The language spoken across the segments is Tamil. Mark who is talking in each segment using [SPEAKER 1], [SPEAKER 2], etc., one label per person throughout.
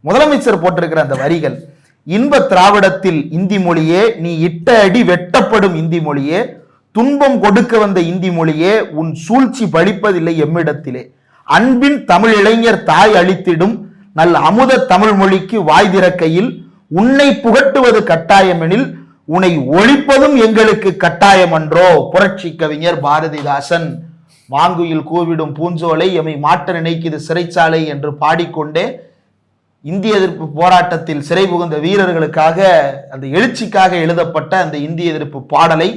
[SPEAKER 1] முதலமைச்சர் போட்டிருக்கிற அந்த வரிகள், இன்ப திராவிடத்தில் இந்தி மொழியே, நீ இட்ட அடி வெட்டப்படும் இந்தி மொழியே, துன்பம் கொடுக்க வந்த இந்தி மொழியே, உன் சூழ்ச்சி பழிப்பதில்லை எம்மிடத்திலே, அன்பின் தமிழ் இளைஞர் தாய் அளித்திடும் நல் அமுத தமிழ் மொழிக்கு வாய் திறக்கையில், உன்னை புகட்டுவது கட்டாயமெனில் உன்னை ஒழிப்பதும் எங்களுக்கு கட்டாயம் அன்றோ. புரட்சி கவிஞர் பாரதிதாசன். மாங்குயில் கூவிடும் பூஞ்சோலை எமை மாட்ட நினைக்குது சிறைச்சாலை என்று பாடிக்கொண்டே இந்திய எதிர்ப்பு போராட்டத்தில் சிறை புகுந்த வீரர்களுக்காக, அந்த எழுச்சிக்காக எழுதப்பட்ட அந்த இந்திய எதிர்ப்பு பாடலை,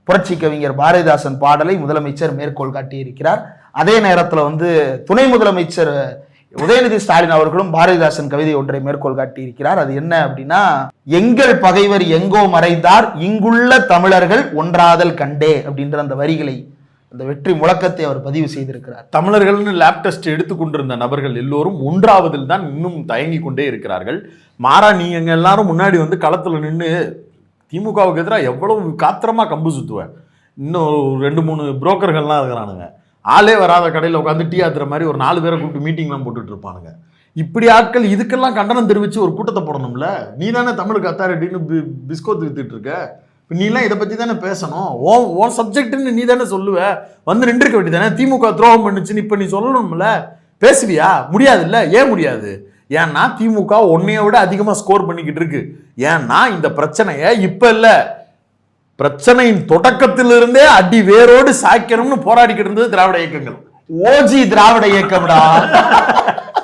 [SPEAKER 1] புரட்சி கவிஞர் பாரதிதாசன் பாடலை முதலமைச்சர் மேற்கோள் காட்டியிருக்கிறார். அதே நேரத்தில் துணை முதலமைச்சர் உதயநிதி ஸ்டாலின் அவர்களும் பாரதிதாசன் கவிதை ஒன்றை மேற்கோள் காட்டியிருக்கிறார். அது என்ன அப்படின்னா, எங்கள் பகைவர் எங்கோ மறைந்தார், இங்குள்ள தமிழர்கள் ஒன்றாதல் கண்டே அப்படின்ற அந்த வரிகளை, அந்த வெற்றி முழக்கத்தை அவர் பதிவு செய்திருக்கிறார்.
[SPEAKER 2] தமிழர்கள்னு லேப் டெஸ்ட் எடுத்துக்கொண்டிருந்த நபர்கள் எல்லோரும் ஒன்றாவதில் தான் இன்னும் தயங்கி கொண்டே இருக்கிறார்கள். மாறா நீங்க எல்லாரும் முன்னாடி களத்துல நின்று திமுகவுக்கு எதிராக எவ்வளவு காத்திரமா கம்பு சுத்துவேன். இன்னும் 2-3 புரோக்கர்கள்லாம் இருக்கிறானுங்க, ஆளே வராத கடையில் உட்காந்து டீ ஆத்துற மாதிரி ஒரு 4 பேரை கூப்பிட்டு மீட்டிங்லாம் போட்டுட்டு இருப்பானுங்க. இப்படி ஆட்கள் இதுக்கெல்லாம் கண்டனம் தெரிவித்து ஒரு கூட்டத்தை போடணும்ல. நீ தானே தமிழுக்கு அத்தாரிட்டின்னு பிஸ்கோத்து வித்துட்டு இருக்க. இப்போ நீலாம் இதை பற்றி தானே பேசணும். ஓ சப்ஜெக்ட்னு நீ தானே சொல்லுவ. வந்து நின்றுக்க வேண்டி தானே. திமுக துரோகம் பண்ணுச்சுன்னு இப்போ நீ சொல்லணும்ல. பேசுவியா? முடியாதுல்ல. ஏன் முடியாது? ஏன்னா திமுக உன்னைய விட அதிகமாக ஸ்கோர் பண்ணிக்கிட்டு இருக்கு. ஏன்னா இந்த பிரச்சனையை இப்போ இல்லை, பிரச்சனையின் தொடக்கத்திலிருந்தே அடி வேரோடு சாய்க்கணும்னு போராடிக்கிட்டு இருந்தது திராவிட இயக்கங்கள்.
[SPEAKER 1] ஓஜி திராவிட இயக்கம்டா.